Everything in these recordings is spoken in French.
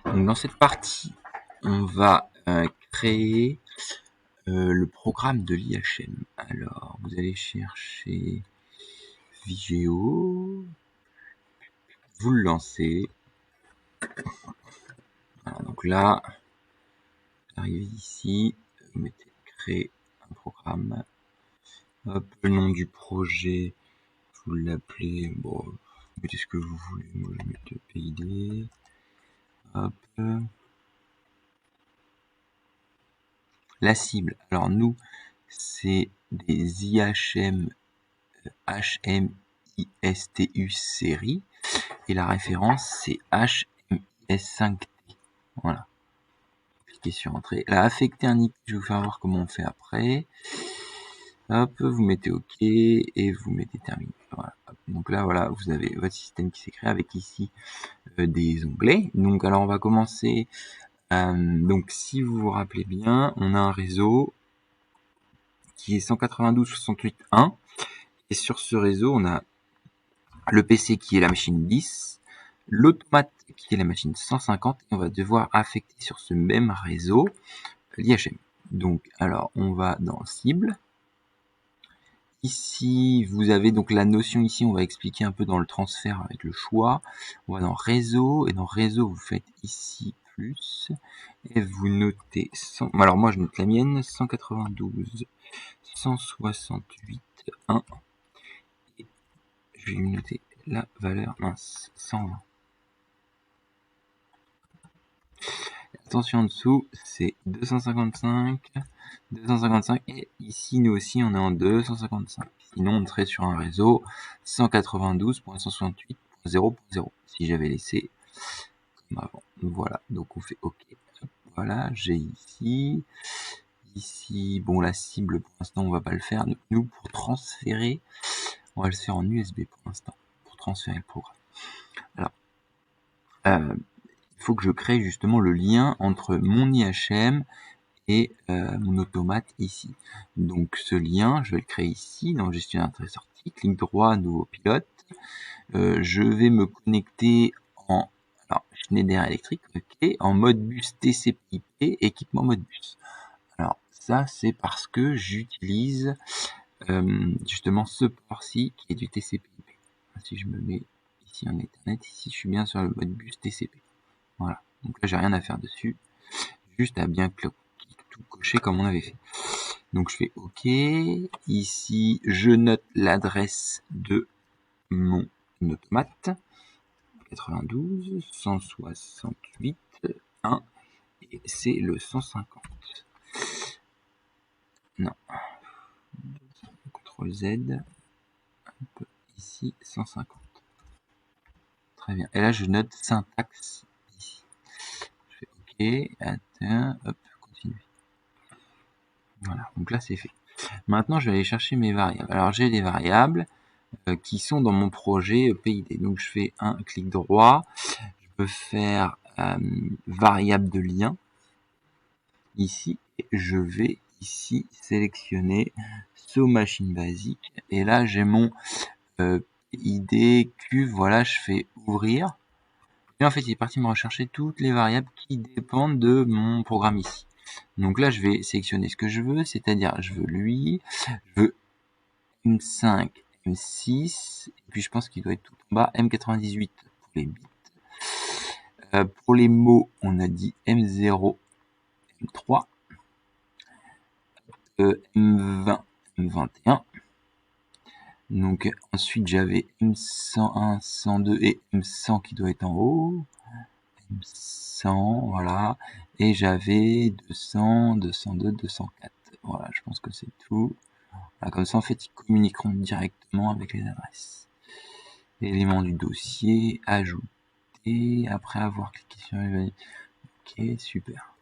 Donc dans cette partie, on va créer le programme de l'IHM. Alors, vous allez chercher Vigeo, vous le lancez. Voilà, donc là, vous arrivez ici, vous mettez créer un programme. Hop, le nom du projet, vous l'appelez, bon, vous mettez ce que vous voulez, moi je vais mettre PID. Hop. La cible, alors nous, c'est des IHM HMISTU série, et la référence c'est HMIS5T. Voilà. Cliquez sur entrée. Là, affecter un IP, je vais vous faire voir comment on fait après. Hop, vous mettez OK et vous mettez terminé. Voilà. Donc là, voilà, vous avez votre système qui s'est créé avec ici des onglets. Donc alors on va commencer. Donc si vous vous rappelez bien, on a un réseau qui est 192.68.1 et sur ce réseau, on a le PC qui est la machine 10, l'automate qui est la machine 150 et on va devoir affecter sur ce même réseau l'IHM. Donc alors on va dans cible. Ici, vous avez donc la notion ici, on va expliquer un peu dans le transfert avec le choix. On va dans réseau, et dans réseau, vous faites ici plus, et vous notez 100, alors moi je note la mienne, 192, 168, 1, et je vais lui noter la valeur, mince, 120. Attention en dessous, c'est 255, 255, et ici nous aussi on est en 255. Sinon on serait sur un réseau 192.168.0.0 si j'avais laissé comme avant. Voilà, donc on fait OK. Voilà, j'ai ici, bon la cible pour l'instant on va pas le faire. Nous pour transférer, on va le faire en USB pour l'instant, pour transférer le programme. Alors, il faut que je crée justement le lien entre mon IHM et mon automate ici. Donc ce lien, je vais le créer ici dans gestionnaire entrée-sortie, clic droit, nouveau pilote. Je vais me connecter en Schneider électrique, ok, en mode bus TCP/IP, équipement mode bus. Alors ça c'est parce que j'utilise justement ce port-ci qui est du TCP/IP. Si je me mets ici en Ethernet, ici je suis bien sur le mode bus TCP. Voilà, donc là j'ai rien à faire dessus, juste à bien tout cocher comme on avait fait. Donc je fais OK. Ici, je note l'adresse de mon automate. 92, 168, 1, et c'est le 150. Non. CTRL Z. Ici, 150. Très bien. Et là, je note syntaxe ici. Je fais OK. Attends. Hop, continue. Voilà. Donc là, c'est fait. Maintenant, je vais aller chercher mes variables. Alors, j'ai des variables qui sont dans mon projet PID. Donc, je fais un clic droit. Je peux faire variable de lien. Ici, je vais ici sélectionner So Machine Basique. Et là, j'ai mon PID cuve. Voilà, je fais ouvrir. Et en fait, il est parti me rechercher toutes les variables qui dépendent de mon programme ici. Donc là, je vais sélectionner ce que je veux, c'est-à-dire je veux lui, je veux M5, M6, et puis je pense qu'il doit être tout en bas, M98 pour les bits. Pour les mots, on a dit M0, M3, M20, M21. Donc ensuite j'avais M101, 102 et M100 qui doit être en haut. M100, voilà. Et j'avais 200, 202, 204. Voilà, je pense que c'est tout. Voilà, comme ça en fait ils communiqueront directement avec les adresses. Élément du dossier, ajouter, après avoir cliqué sur les... Ok, super.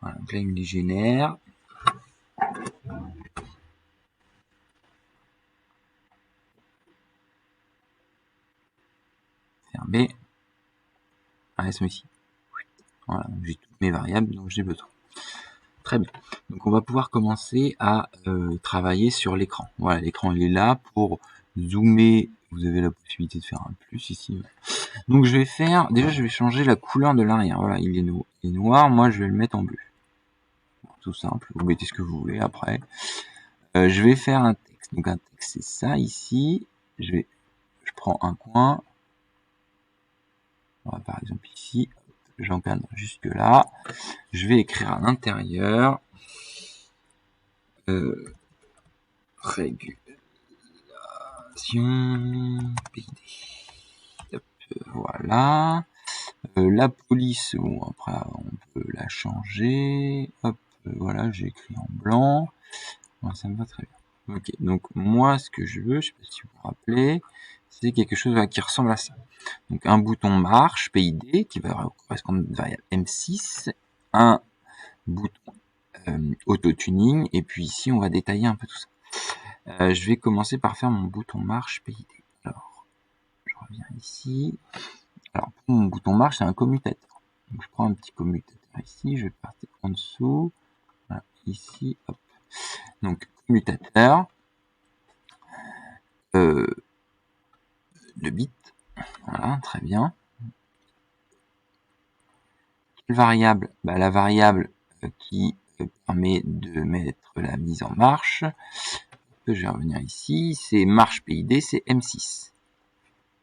Voilà, donc là il me les génère. Fermer. Ah, elles sont ici. Voilà, donc j'ai toutes mes variables dont j'ai besoin. Très bien. Donc on va pouvoir commencer à travailler sur l'écran. Voilà, l'écran il est là pour zoomer. Vous avez la possibilité de faire un plus ici. Donc je vais faire, déjà je vais changer la couleur de l'arrière. Voilà, il est noir, moi je vais le mettre en bleu. Tout simple, vous mettez ce que vous voulez après. Je vais faire un texte. Donc un texte c'est ça ici. Je prends un coin. Voilà, par exemple ici, j'encadre jusque là. Je vais écrire à l'intérieur. Régulation PID. Voilà. La police, bon après on peut la changer. Hop, voilà, j'ai écrit en blanc. Ouais, ça me va très bien. Ok, donc moi ce que je veux, je sais pas si vous vous rappelez, c'est quelque chose qui ressemble à ça. Donc un bouton marche PID qui va correspondre à une variable M6, un bouton auto-tuning, et puis ici on va détailler un peu tout ça. Je vais commencer par faire mon bouton marche PID. Alors, je reviens ici. Alors pour mon bouton marche, c'est un commutateur. Donc je prends un petit commutateur ici, je vais partir en dessous, voilà, ici, hop. Donc commutateur de bits, voilà, très bien. Quelle variable? Bah, la variable qui permet de mettre la mise en marche, je vais revenir ici, c'est marche PID, c'est M6.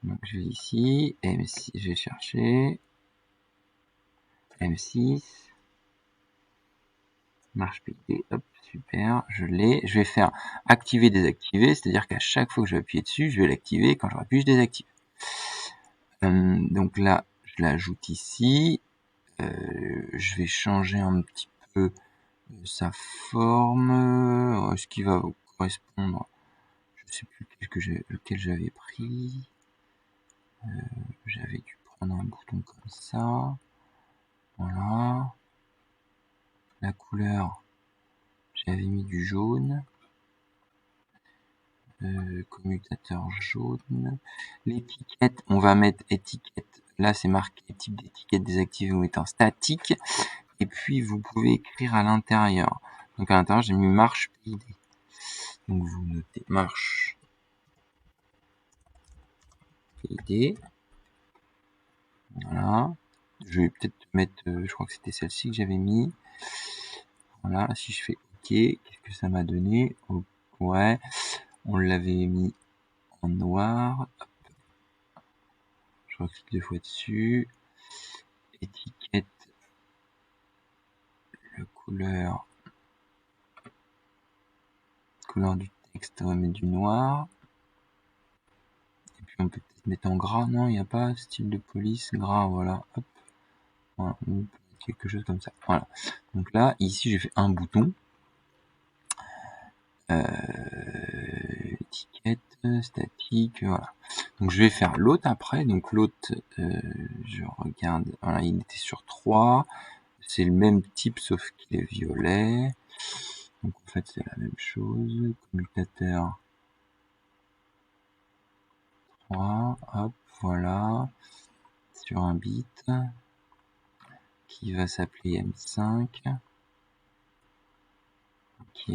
Donc je vais ici, M6, je vais chercher M6, marche PID, hop, super, je l'ai. Je vais faire activer, désactiver, c'est-à-dire qu'à chaque fois que je vais appuyer dessus, je vais l'activer, quand j'aurai plus, je désactive. Donc là, je l'ajoute ici. Je vais changer un petit peu sa forme, ce qui va correspondre, je sais plus lequel j'avais pris. J'avais dû prendre un bouton comme ça. Voilà. La couleur, j'avais mis du jaune. Commutateur jaune. L'étiquette, on va mettre étiquette. Là, c'est marqué type d'étiquette désactivé, vous mettez en statique. Et puis, vous pouvez écrire à l'intérieur. Donc, à l'intérieur, j'ai mis marche PID. Donc, vous notez marche PID. Voilà. Je vais peut-être mettre, je crois que c'était celle-ci que j'avais mis. Voilà. Si je fais OK, qu'est-ce que ça m'a donné? Ouais. On l'avait mis en noir. Je reclique 2 fois dessus. Étiquette. Le couleur du texte, on va mettre du noir. Et puis on peut peut-être mettre en gras, non, il n'y a pas style de police, gras, voilà, hop. Voilà, quelque chose comme ça. Voilà. Donc là, ici, j'ai fait un bouton. Étiquette, statique, voilà. Donc je vais faire l'autre après. Donc l'autre, je regarde, voilà, il était sur 3. C'est le même type sauf qu'il est violet. Donc en fait c'est la même chose. Commutateur 3, hop, voilà. Sur un bit qui va s'appeler M5. Ok.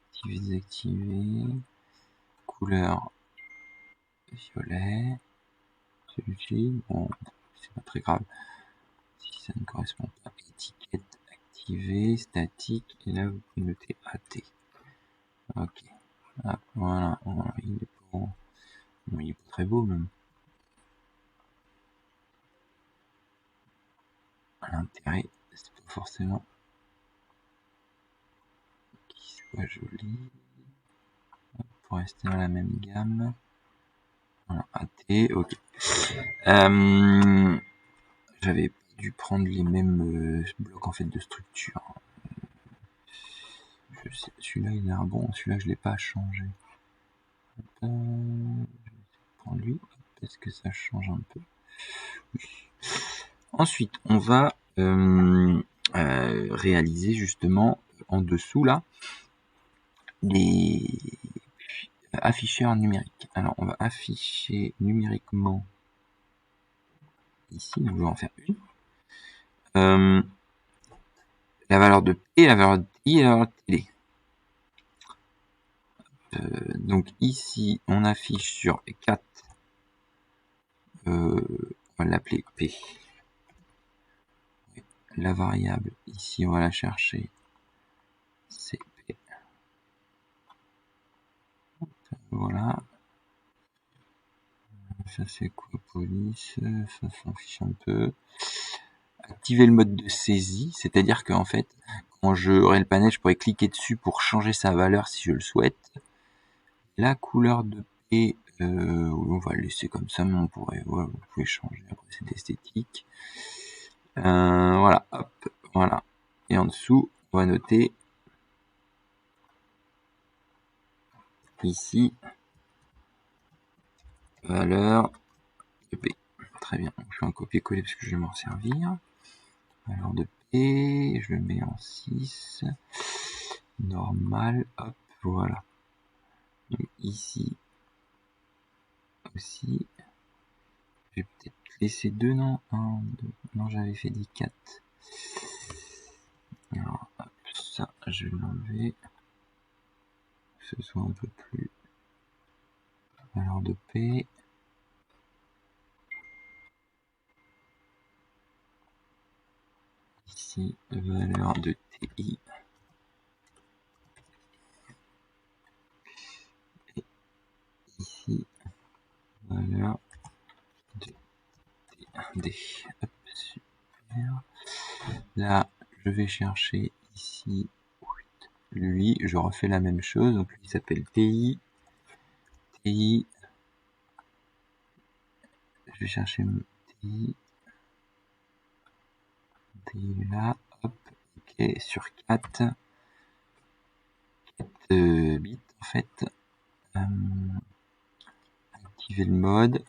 Activer, désactiver. Couleur violet. Celui-ci, bon, c'est pas très grave. Si ça ne correspond pas, étiquette activée, statique, et là vous pouvez noter AT. Ok. Ah, voilà, voilà, il est pas, bon, il est pas très beau même. À l'intérêt, c'est pas forcément qu'il soit joli. Pour rester dans la même gamme. Voilà, AT, ok. J'avais dû prendre les mêmes blocs en fait de structure. Celui-là il est un bon, celui-là je l'ai pas changé. Je vais prendre lui parce que ça change un peu. Oui. Ensuite, on va réaliser justement en dessous là des afficheurs numériques. Alors, on va afficher numériquement ici, donc je vais en faire une. La valeur de P, la valeur de I et la valeur de TD. Donc ici, on affiche sur 4 on va l'appeler P. La variable ici, on va la chercher, c'est P. Voilà. Ça c'est quoi, police? Ça s'en fiche un peu. Activer le mode de saisie, c'est-à-dire qu'en fait, quand j'aurai le panel, je pourrais cliquer dessus pour changer sa valeur si je le souhaite. La couleur de P, on va le laisser comme ça, mais on pourrait, voilà, vous pouvez changer, après c'est esthétique. Voilà, hop, voilà. Et en dessous, on va noter ici valeur de P. Très bien, je fais un copier-coller parce que je vais m'en servir. Valeur de P, je le mets en 6. Normal, hop, voilà. Donc ici aussi, je vais peut-être laisser 2, non 1, 2, non j'avais fait des 4. Alors, hop, ça, je vais l'enlever. Que ce soit un peu plus. Valeur de P. Ici, valeur de TI. Et ici, valeur de D. Hop, super. Là, je vais chercher ici lui, je refais la même chose. Donc lui s'appelle TI. TI. Je vais chercher TI. TI là. Hop. Ok, sur 4. 4 bits en fait. Activer le mode.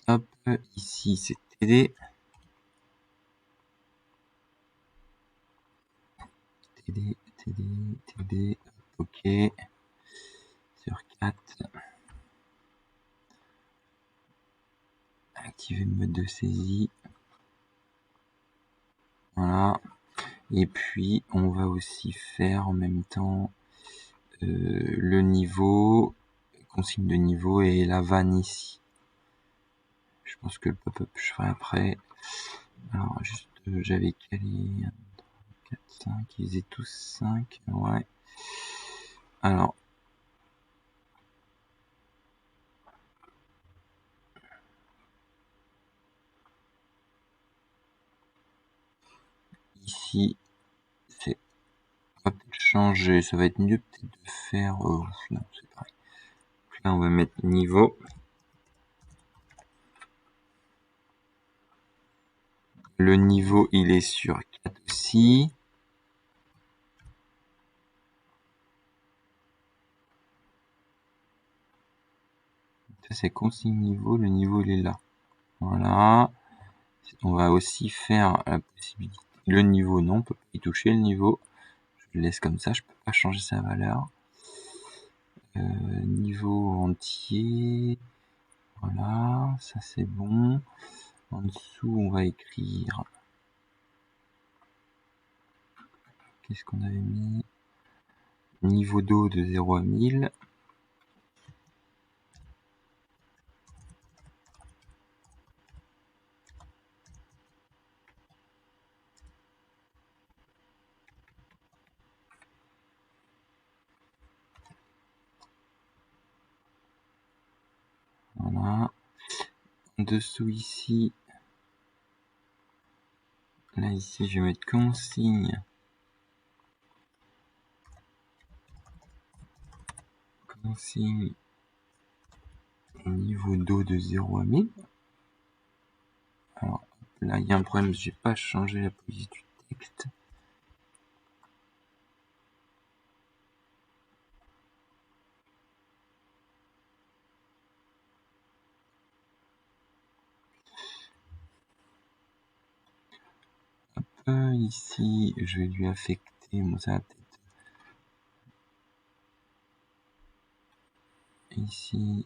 Hop, ici c'est TD. TD, ok. Sur 4. Activer le mode de saisie. Voilà. Et puis, on va aussi faire en même temps le niveau, consigne de niveau et la vanne ici. Je pense que le pop-up, je ferai après. Alors, juste, j'avais calé 1, 3, 4, 5. Ils faisaient tous 5. Ouais. Alors, ici, c'est pas peut-être changer. Ça va être mieux peut-être de faire. Non, c'est pareil. Là, on va mettre niveau. Le niveau, il est sur 4 aussi. Ça, c'est consigne niveau. Le niveau, il est là. Voilà. On va aussi faire la possibilité. Le niveau, non, on peut pas y toucher le niveau. Je le laisse comme ça, je peux pas changer sa valeur. Niveau entier. Voilà, ça c'est bon. En dessous, on va écrire. Qu'est-ce qu'on avait mis? Niveau d'eau de 0 à 1000. Voilà. En dessous ici. Là ici, je vais mettre consigne. Consigne. Niveau d'eau de 0 à 1000. Alors là, il y a un problème, j'ai pas changé la police du texte. Ici, je vais lui affecter, bon, ça va peut-être ici,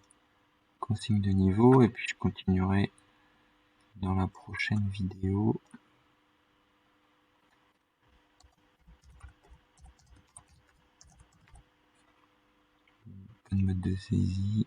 consigne de niveau, et puis je continuerai dans la prochaine vidéo. Mode de saisie.